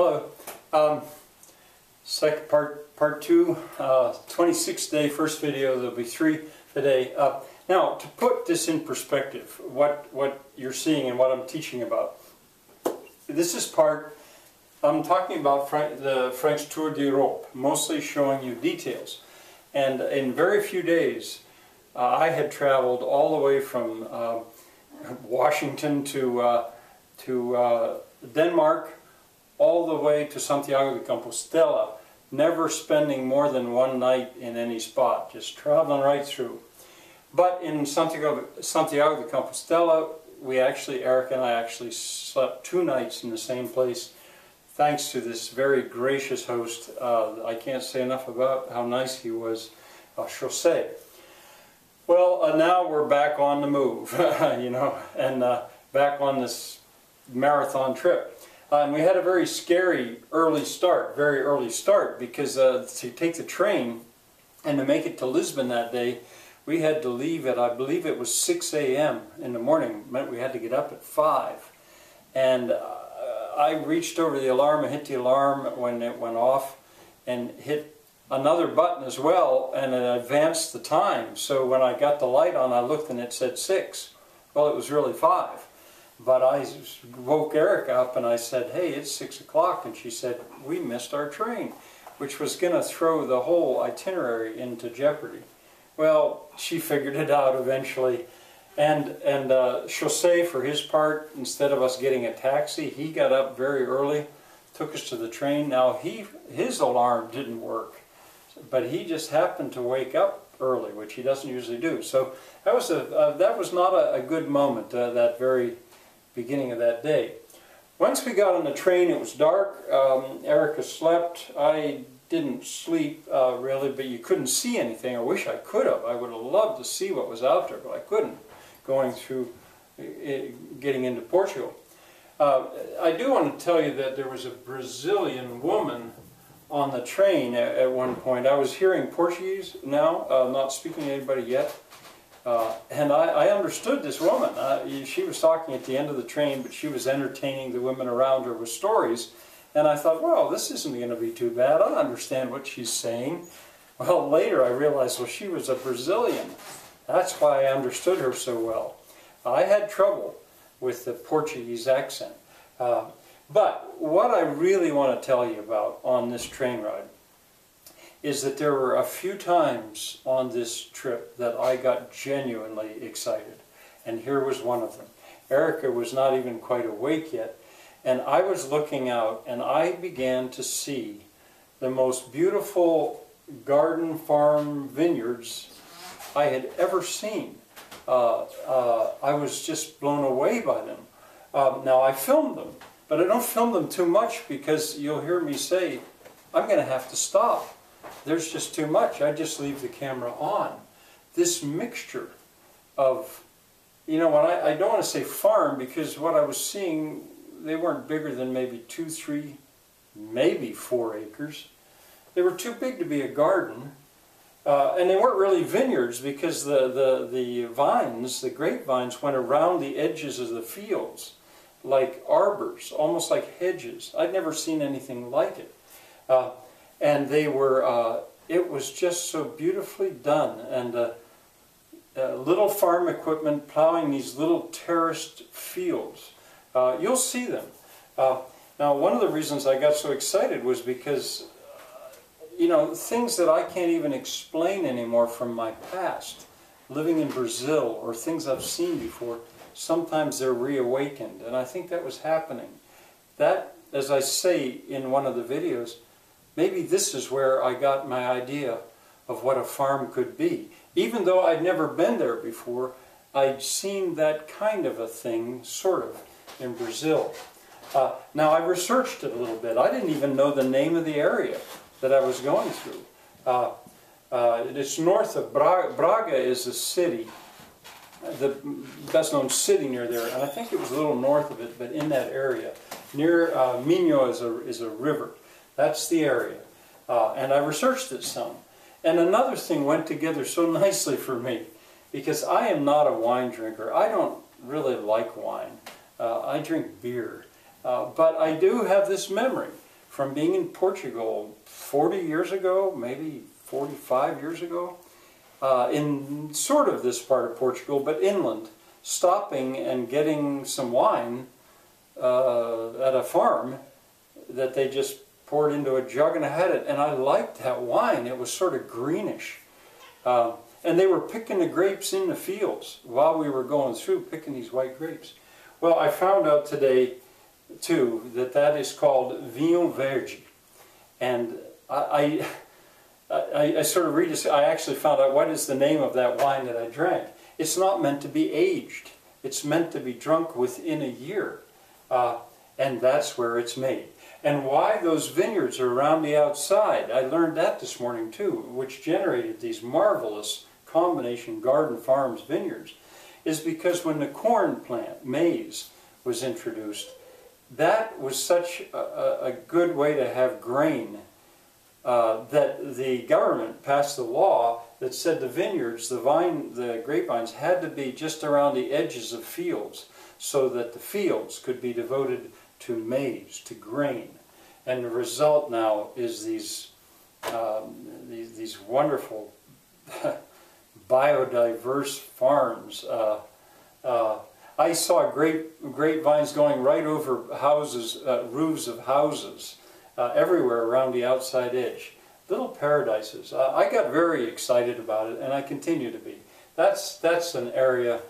Hello. Second part two, 26th day, first video. There'll be 3 today. Now, to put this in perspective, what you're seeing and what I'm teaching about. This is part, I'm talking about the French Tour d'Europe, mostly showing you details. And in very few days, I had traveled all the way from Washington to Denmark, all the way to Santiago de Compostela, never spending more than one night in any spot, just traveling right through. But in Santiago de Compostela, Eric and I actually slept 2 nights in the same place, thanks to this very gracious host. I can't say enough about how nice he was, Jose. Well, now we're back on the move, you know, and back on this marathon trip. And we had a very scary early start, because to take the train and to make it to Lisbon that day, we had to leave at, I believe it was 6 a.m. in the morning. It meant we had to get up at 5. And I reached over the alarm and hit the alarm when it went off, and hit another button as well, and it advanced the time. So when I got the light on, I looked and it said 6. Well, it was really 5. But I woke Erica up and I said, hey, it's 6 o'clock. And she said, we missed our train, which was going to throw the whole itinerary into jeopardy. Well, she figured it out eventually. And Jose, for his part, instead of us getting a taxi, he got up very early, took us to the train. Now, his alarm didn't work, but he just happened to wake up early, which he doesn't usually do. So that was not a good moment, that very beginning of that day. Once we got on the train, it was dark. Erica slept. I didn't sleep really, but you couldn't see anything. I wish I could have. I would have loved to see what was out there, but I couldn't, going through, getting into Portugal. I do want to tell you that there was a Brazilian woman on the train at one point. I was hearing Portuguese now, not speaking to anybody yet. And I understood this woman. She was talking at the end of the train, but she was entertaining the women around her with stories. And I thought, well, this isn't going to be too bad. I understand what she's saying. Well, later I realized, well, she was a Brazilian. That's why I understood her so well. I had trouble with the Portuguese accent. But what I really want to tell you about on this train ride is that there were a few times on this trip that I got genuinely excited. And here was one of them. Erica was not even quite awake yet, and I was looking out and I began to see the most beautiful garden farm vineyards I had ever seen. I was just blown away by them. Now I filmed them, but I don't film them too much because you'll hear me say, I'm going to have to stop. There's just too much. I just leave the camera on. This mixture of, you know, I don't want to say farm, because what I was seeing, they weren't bigger than maybe 2, 3, maybe 4 acres. They were too big to be a garden. And they weren't really vineyards, because the vines, the grapevines, went around the edges of the fields like arbors, almost like hedges. I'd never seen anything like it. And they were, it was just so beautifully done. And little farm equipment plowing these little terraced fields. You'll see them. Now, one of the reasons I got so excited was because, you know, things that I can't even explain anymore from my past, living in Brazil, or things I've seen before, sometimes they're reawakened. And I think that was happening. That, as I say in one of the videos, maybe this is where I got my idea of what a farm could be. Even though I'd never been there before, I'd seen that kind of a thing, sort of, in Brazil. Now, I researched it a little bit. I didn't even know the name of the area that I was going through. It's north of Braga. Braga is a city, the best-known city near there, and I think it was a little north of it, but in that area. Near Minho is a river. That's the area. And I researched it some. And another thing went together so nicely for me, because I am not a wine drinker. I don't really like wine. I drink beer. But I do have this memory from being in Portugal 40 years ago, maybe 45 years ago, in sort of this part of Portugal, but inland, stopping and getting some wine at a farm that they just poured into a jug and I had it. And I liked that wine. It was sort of greenish. And they were picking the grapes in the fields while we were going through, picking these white grapes. Well, I found out today, too, that that is called Vinho Verde. And I sort of I actually found out what is the name of that wine that I drank. It's not meant to be aged. It's meant to be drunk within a year. And that's where it's made. And why those vineyards are around the outside, I learned that this morning too, which generated these marvelous combination garden farms vineyards, is because when the corn plant, maize, was introduced, that was such a good way to have grain that the government passed a law that said the vineyards, the grapevines, had to be just around the edges of fields so that the fields could be devoted to maize, to grain. And the result now is these wonderful biodiverse farms. I saw grapevines going right over houses, roofs of houses, everywhere around the outside edge. Little paradises. I got very excited about it, and I continue to be. That's an area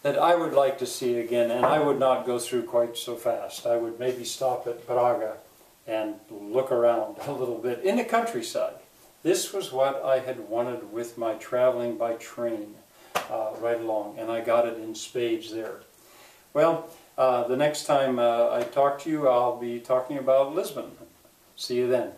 that I would like to see again, and I would not go through quite so fast. I would maybe stop at Braga and look around a little bit in the countryside. This was what I had wanted with my traveling by train right along, and I got it in spades there. Well, the next time I talk to you, I'll be talking about Lisbon. See you then.